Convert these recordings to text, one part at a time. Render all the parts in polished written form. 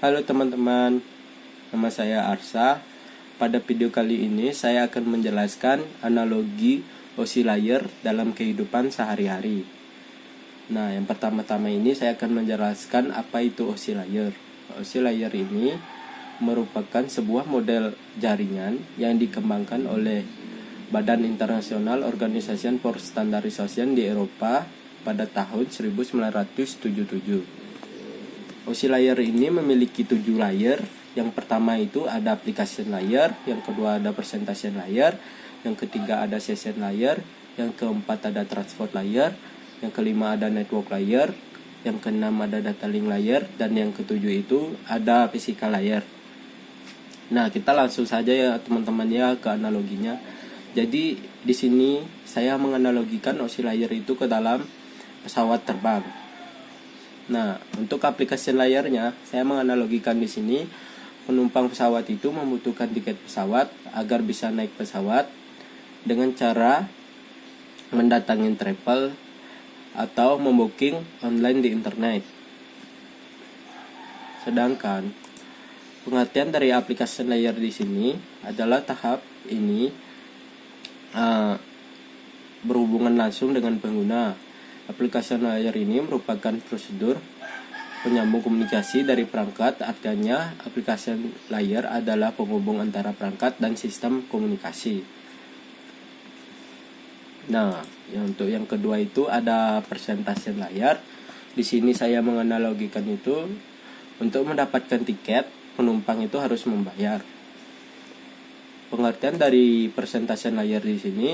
Halo teman-teman, nama saya Arsa. Pada video kali ini saya akan menjelaskan analogi OSI layer dalam kehidupan sehari-hari. Nah, yang pertama-tama ini saya akan menjelaskan apa itu OSI layer. OSI layer ini merupakan sebuah model jaringan yang dikembangkan oleh Badan Internasional Organization for Standardization di Eropa pada tahun 1977. OSI layer ini memiliki 7 layer. Yang pertama itu ada application layer, yang kedua ada presentation layer, yang ketiga ada session layer, yang keempat ada transport layer, yang kelima ada network layer, yang keenam ada data link layer, dan yang ketujuh itu ada physical layer. Nah, kita langsung saja ya teman-teman ya ke analoginya. Jadi di sini saya menganalogikan OSI layer itu ke dalam pesawat terbang. Nah, untuk aplikasi layarnya, saya menganalogikan di sini penumpang pesawat itu membutuhkan tiket pesawat agar bisa naik pesawat dengan cara mendatangi travel atau membooking online di internet. Sedangkan pengertian dari aplikasi layar di sini adalah tahap ini berhubungan langsung dengan pengguna. Aplikasi layar ini merupakan prosedur penyambung komunikasi dari perangkat. Artinya, aplikasi layar adalah penghubung antara perangkat dan sistem komunikasi. Nah, untuk yang kedua itu ada presentasi layar. Di sini saya menganalogikan itu untuk mendapatkan tiket, penumpang itu harus membayar. Pengertian dari presentasi layar di sini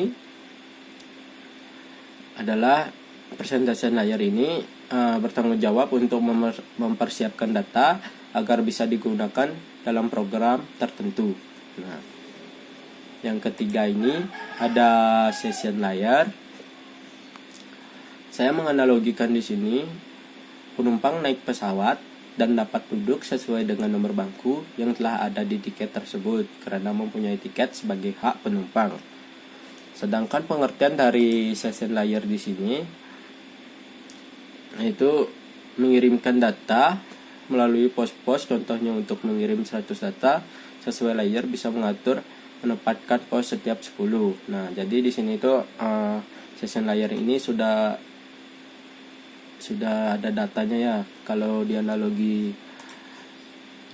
adalah presentasi layar ini bertanggung jawab untuk mempersiapkan data agar bisa digunakan dalam program tertentu. Nah, yang ketiga ini ada session layar. Saya menganalogikan di sini penumpang naik pesawat dan dapat duduk sesuai dengan nomor bangku yang telah ada di tiket tersebut karena mempunyai tiket sebagai hak penumpang. Sedangkan pengertian dari session layer di sini itu mengirimkan data melalui pos-pos. Contohnya untuk mengirim 100 data sesuai layer bisa mengatur menempatkan pos setiap 10. Nah, jadi di sini itu session layer ini sudah ada datanya ya. Kalau di analogi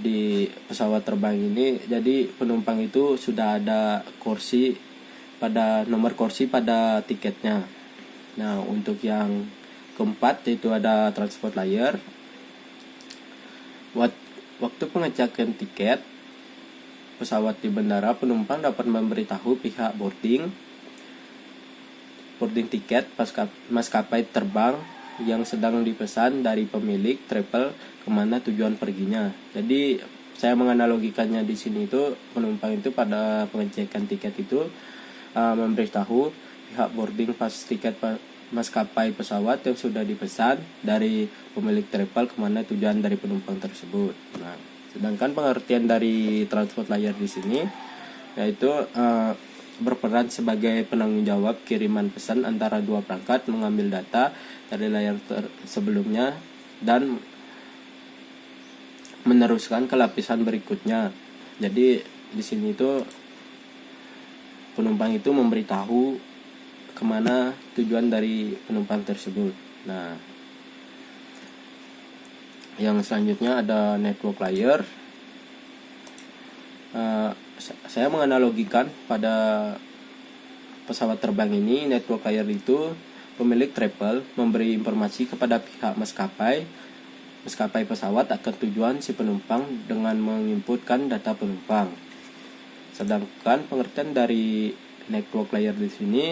di pesawat terbang ini, jadi penumpang itu sudah ada nomor kursi pada tiketnya. Nah, untuk yang keempat yaitu ada transport layer. Waktu pengecekan tiket pesawat di bandara, penumpang dapat memberitahu pihak boarding tiket maskapai terbang yang sedang dipesan dari pemilik travel kemana tujuan perginya. Jadi saya menganalogikannya di sini itu penumpang itu pada pengecekan tiket itu memberitahu pihak boarding pas tiket maskapai pesawat yang sudah dipesan dari pemilik travel kemana tujuan dari penumpang tersebut. Nah, sedangkan pengertian dari transport layer di sini yaitu berperan sebagai penanggung jawab kiriman pesan antara dua perangkat, mengambil data dari layar sebelumnya dan meneruskan ke lapisan berikutnya. Jadi di sini itu penumpang itu memberitahu kemana tujuan dari penumpang tersebut. Nah, yang selanjutnya ada network layer. Saya menganalogikan pada pesawat terbang ini, network layer itu pemilik travel memberi informasi kepada pihak maskapai pesawat akan tujuan si penumpang dengan menginputkan data penumpang. Sedangkan pengertian dari network layer di sini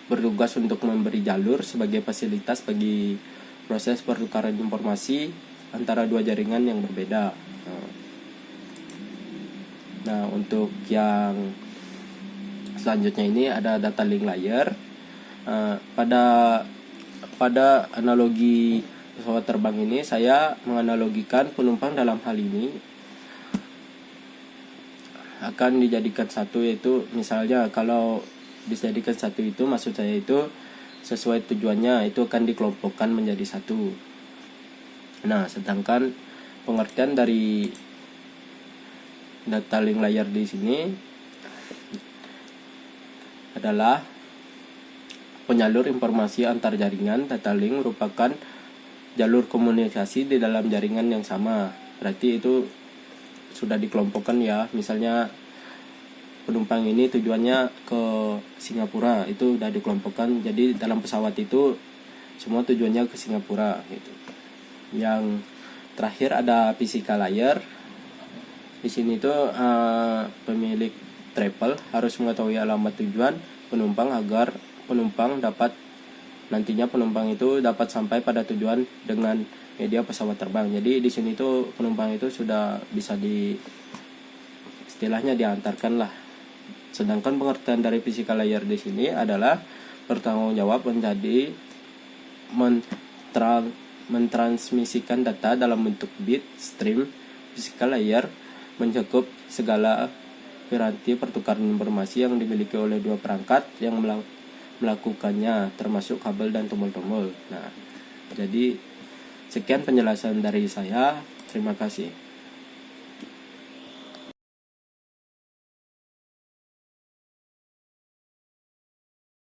bertugas untuk memberi jalur sebagai fasilitas bagi proses pertukaran informasi antara dua jaringan yang berbeda. Nah, untuk yang selanjutnya ini ada data link layer. Pada analogi pesawat terbang ini saya menganalogikan penumpang dalam hal ini akan dijadikan satu, yaitu misalnya kalau dijadikan satu itu maksud saya itu sesuai tujuannya itu akan dikelompokkan menjadi satu. Nah, sedangkan pengertian dari data link layer di sini adalah penyalur informasi antar jaringan. Data link merupakan jalur komunikasi di dalam jaringan yang sama. Berarti itu sudah dikelompokkan ya. Misalnya penumpang ini tujuannya ke Singapura, itu sudah dikelompokkan. Jadi dalam pesawat itu semua tujuannya ke Singapura gitu. Yang terakhir ada physical layer. Di sini tuh pemilik travel harus mengetahui alamat tujuan penumpang agar penumpang itu dapat sampai pada tujuan dengan media pesawat terbang. Jadi di sini tuh penumpang itu sudah bisa istilahnya diantarkan lah. Sedangkan pengertian dari physical layer di sini adalah bertanggung jawab menjadi mentransmisikan data dalam bentuk bit stream. Physical layer mencakup segala piranti pertukaran informasi yang dimiliki oleh dua perangkat yang melakukannya, termasuk kabel dan tombol-tombol. Nah, jadi sekian penjelasan dari saya. Terima kasih.